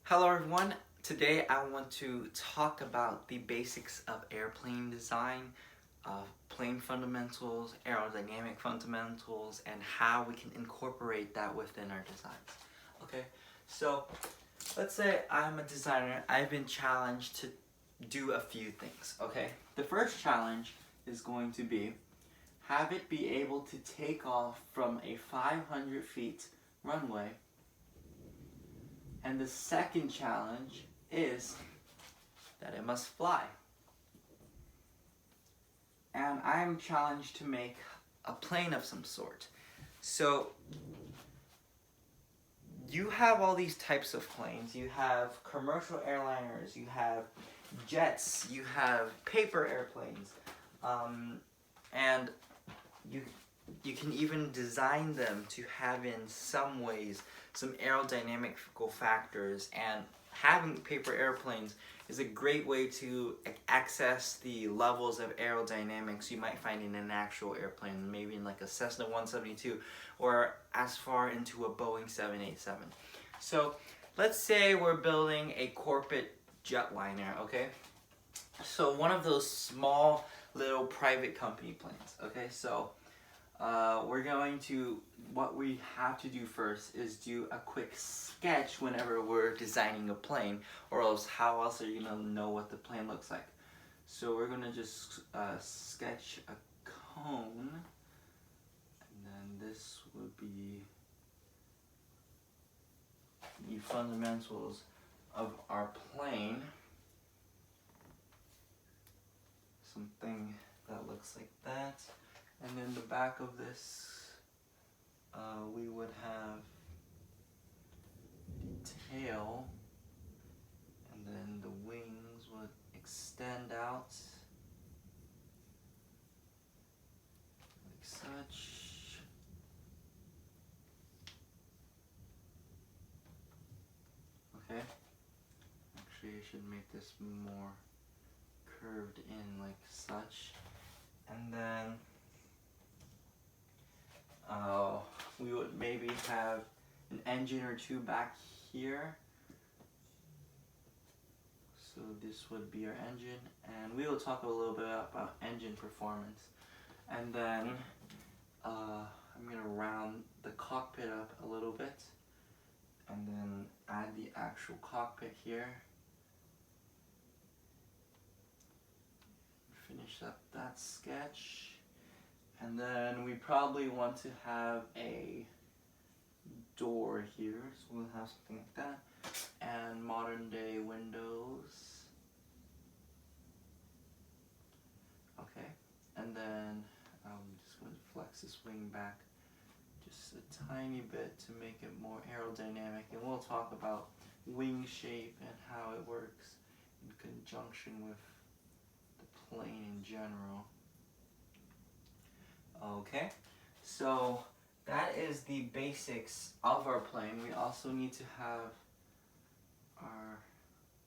Hello everyone, today I want to talk about the basics of airplane design, plane fundamentals, aerodynamic fundamentals, and how we can incorporate that within our designs. Okay, so let's say I'm a designer. I've been challenged to do a few things, okay? The first challenge is going to be have it be able to take off from a 500 feet runway. And the second challenge is that it must fly. And I am challenged to make a plane of some sort. So you have all these types of planes. You have commercial airliners, you have jets, you have paper airplanes, and you can even design them to have in some ways some aerodynamical factors, and having paper airplanes is a great way to access the levels of aerodynamics you might find in an actual airplane, maybe in like a Cessna 172 or as far into a Boeing 787. So let's say we're building a corporate jetliner, okay? So one of those small little private company planes, okay? So what we have to do first is do a quick sketch whenever we're designing a plane, or else how else are you gonna know what the plane looks like? So we're gonna just sketch a cone, and then this would be the fundamentals of our plane. Something that looks like that. And then the back of this, we would have the tail, and then the wings would extend out like such. Okay, actually I should make this more curved in like such, and then we would maybe have an engine or two back here. So this would be our engine, and we will talk a little bit about engine performance. And then I'm going to round the cockpit up a little bit, and then add the actual cockpit here. Finish up that sketch. And then we probably want to have a door here, so we'll have something like that, and modern day windows. Okay, and then I'm just going to flex this wing back just a tiny bit to make it more aerodynamic, and we'll talk about wing shape and how it works in conjunction with the plane in general. Okay, so that is the basics of our plane. We also need to have our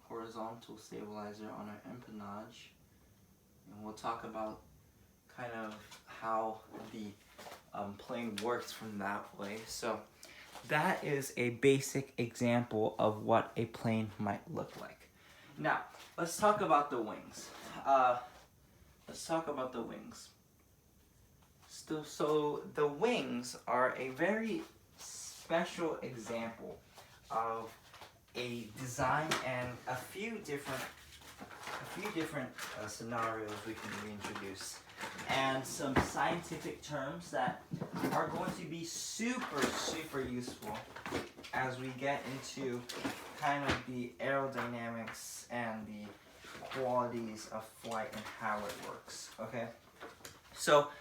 horizontal stabilizer on our empennage, and we'll talk about kind of how the plane works from that way. So that is a basic example of what a plane might look like. Now, let's talk about the wings. So the wings are a very special example of a design and a few different scenarios we can reintroduce, and some scientific terms that are going to be super useful as we get into kind of the aerodynamics and the qualities of flight and how it works. Okay, so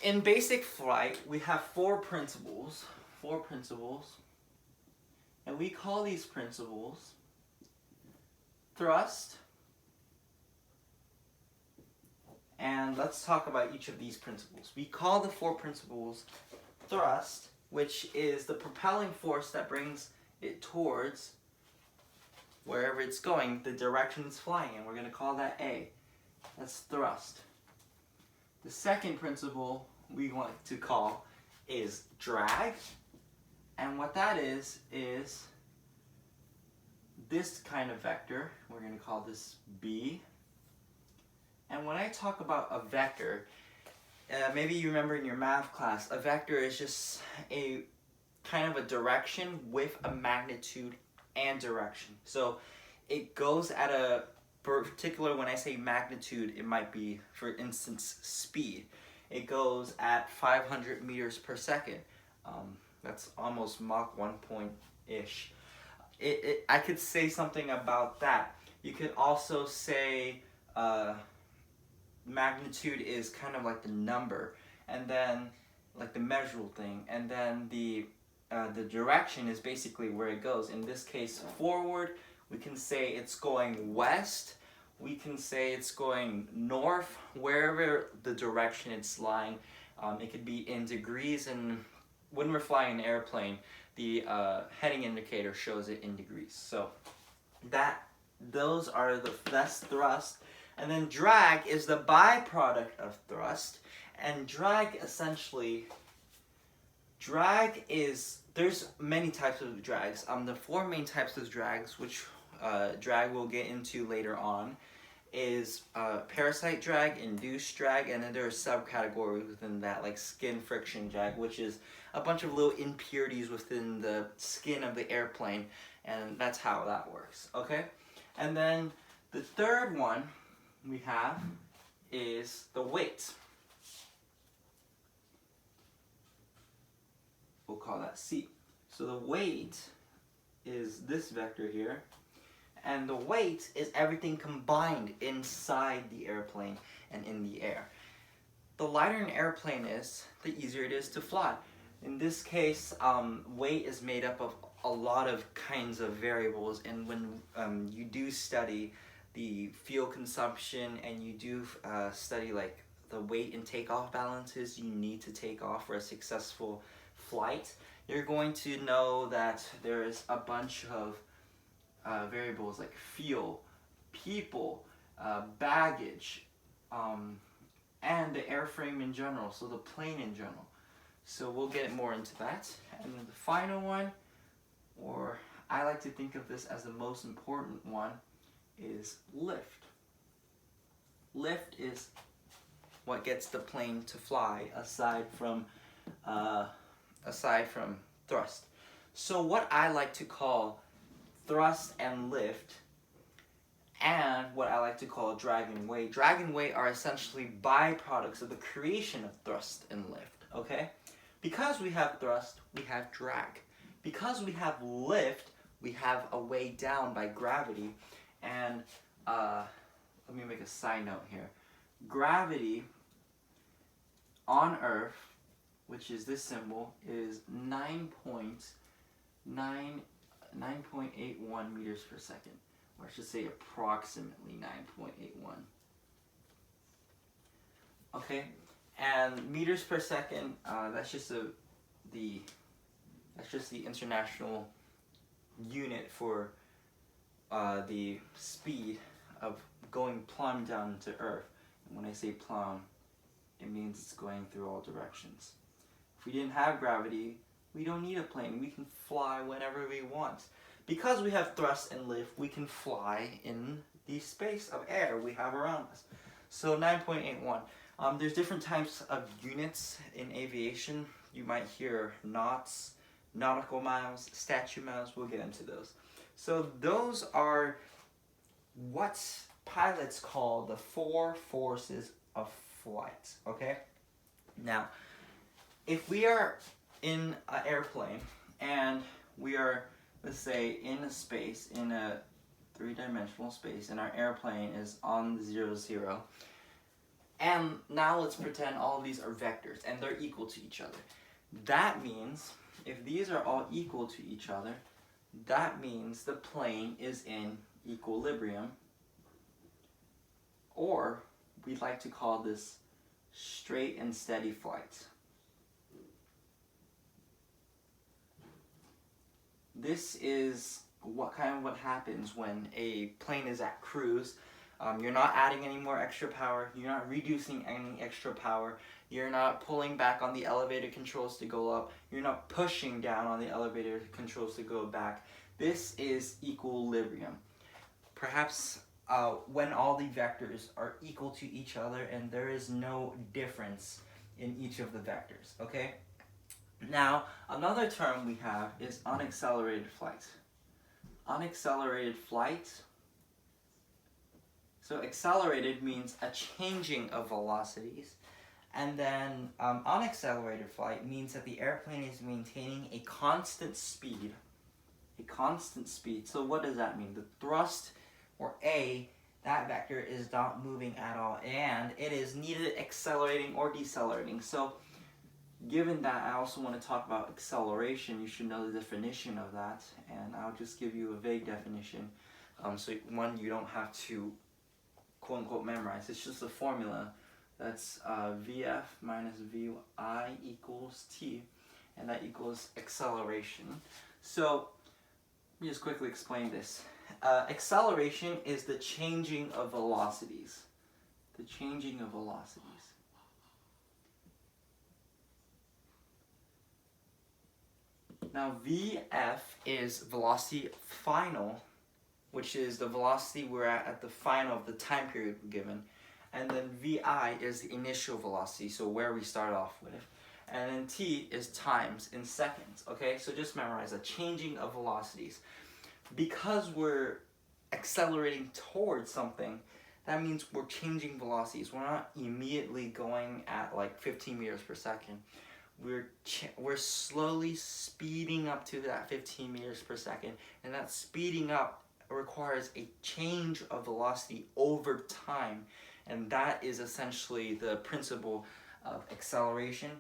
in basic flight, we have four principles, and we call these principles thrust. And let's talk about each of these principles. We call the four principles thrust, which is the propelling force that brings it towards wherever it's going, the direction it's flying in. We're going to call that A. That's thrust. The second principle we want to call is drag, and what that is this kind of vector, we're going to call this B. And when I talk about a vector, maybe you remember in your math class, a vector is just a kind of a direction with a magnitude and direction. So it goes at a particular, when I say magnitude, it might be, for instance, speed. It goes at 500 meters per second. That's almost Mach 1 point-ish. I could say something about that. You could also say magnitude is kind of like the number, and then like the measurable thing, and then the direction is basically where it goes. In this case, forward, we can say it's going west. We can say it's going north, wherever the direction it's lying. It could be in degrees, and when we're flying an airplane, the heading indicator shows it in degrees. So those are that's thrust. And then drag is the byproduct of thrust. And drag essentially, there's many types of drags. The four main types of drags, which drag we'll get into later on, is parasite drag, induced drag, and then there are subcategories within that, like skin friction drag, which is a bunch of little impurities within the skin of the airplane, and that's how that works, okay? And then the third one we have is the weight. We'll call that C. So the weight is this vector here, and the weight is everything combined inside the airplane and in the air. The lighter an airplane is, the easier it is to fly. In this case, weight is made up of a lot of kinds of variables, and when you do study the fuel consumption and you do study like the weight and takeoff balances you need to take off for a successful flight, you're going to know that there's a bunch of variables like fuel, people, baggage, and the airframe in general, so the plane in general. So we'll get more into that. And then the final one, or I like to think of this as the most important one, is lift. Lift is what gets the plane to fly aside from thrust. So what I like to call thrust and lift, and what I like to call drag and weight. Drag and weight are essentially byproducts of the creation of thrust and lift, okay? Because we have thrust, we have drag. Because we have lift, we have a way down by gravity. And let me make a side note here. Gravity on Earth, which is this symbol, is 9.81 meters per second. Or I should say approximately 9.81. Okay, and meters per second, that's just the international unit for the speed of going plumb down to Earth. And when I say plumb, it means it's going through all directions. If we didn't have gravity, we don't need a plane. We can fly whenever we want. Because we have thrust and lift, we can fly in the space of air we have around us. So 9.81. There's different types of units in aviation. You might hear knots, nautical miles, statute miles. We'll get into those. So those are what pilots call the four forces of flight, okay? Now, if we are in an airplane and we are, let's say, in a space, in a three-dimensional space, and our airplane is on the 0, 0, and now let's pretend all of these are vectors and they're equal to each other. That means, if these are all equal to each other, that means the plane is in equilibrium, or we'd like to call this straight and steady flight. This is what happens when a plane is at cruise. You're not adding any more extra power. You're not reducing any extra power. You're not pulling back on the elevator controls to go up. You're not pushing down on the elevator controls to go back. This is equilibrium. Perhaps when all the vectors are equal to each other and there is no difference in each of the vectors, okay? Now, another term we have is unaccelerated flight. Unaccelerated flight. So accelerated means a changing of velocities, and then unaccelerated flight means that the airplane is maintaining a constant speed. A constant speed. So what does that mean? The thrust, or A, that vector is not moving at all, and it is neither accelerating or decelerating. So given that, I also want to talk about acceleration. You should know the definition of that, and I'll just give you a vague definition. So one, you don't have to quote-unquote memorize. It's just a formula. That's Vf minus Vi equals T, and that equals acceleration. So let me just quickly explain this. Acceleration is the changing of velocities. The changing of velocities. Now Vf is velocity final, which is the velocity we're at the final of the time period given. And then Vi is the initial velocity, so where we start off with. And then T is times in seconds, okay? So just memorize a changing of velocities. Because we're accelerating towards something, that means we're changing velocities. We're not immediately going at like 15 meters per second. We're slowly speeding up to that 15 meters per second, and that speeding up requires a change of velocity over time, and that is essentially the principle of acceleration,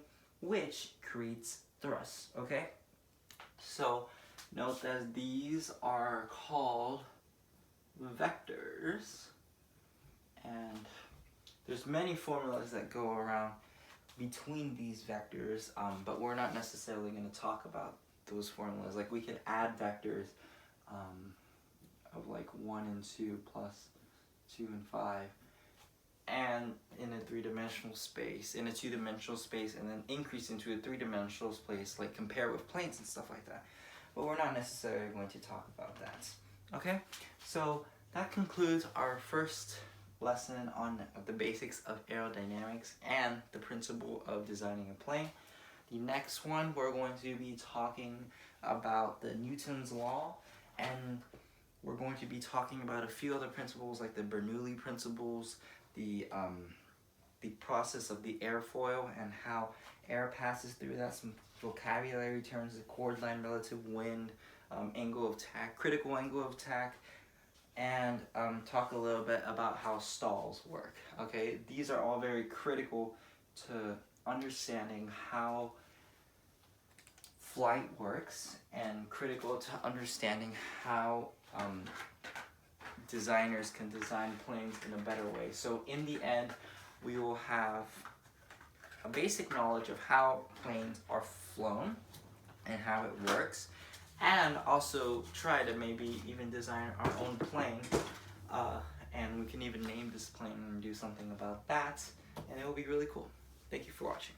which creates thrust, okay? So note that these are called vectors, and there's many formulas that go around between these vectors, but we're not necessarily going to talk about those formulas. Like we could add vectors of like 1 and 2 plus 2 and 5, and in a three-dimensional space, in a two-dimensional space, and then increase into a three-dimensional space, like compare with planes and stuff like that. But we're not necessarily going to talk about that. Okay, so that concludes our first lesson on the basics of aerodynamics and the principle of designing a plane. The next one, we're going to be talking about the Newton's law, and we're going to be talking about a few other principles like the Bernoulli principles, the process of the airfoil and how air passes through that, some vocabulary terms, the chord line, relative wind, angle of attack, critical angle of attack, and talk a little bit about how stalls work. Okay, these are all very critical to understanding how flight works, and critical to understanding how designers can design planes in a better way. So in the end, we will have a basic knowledge of how planes are flown and how it works, and also try to maybe even design our own plane, and we can even name this plane and do something about that, and it will be really cool. Thank you for watching.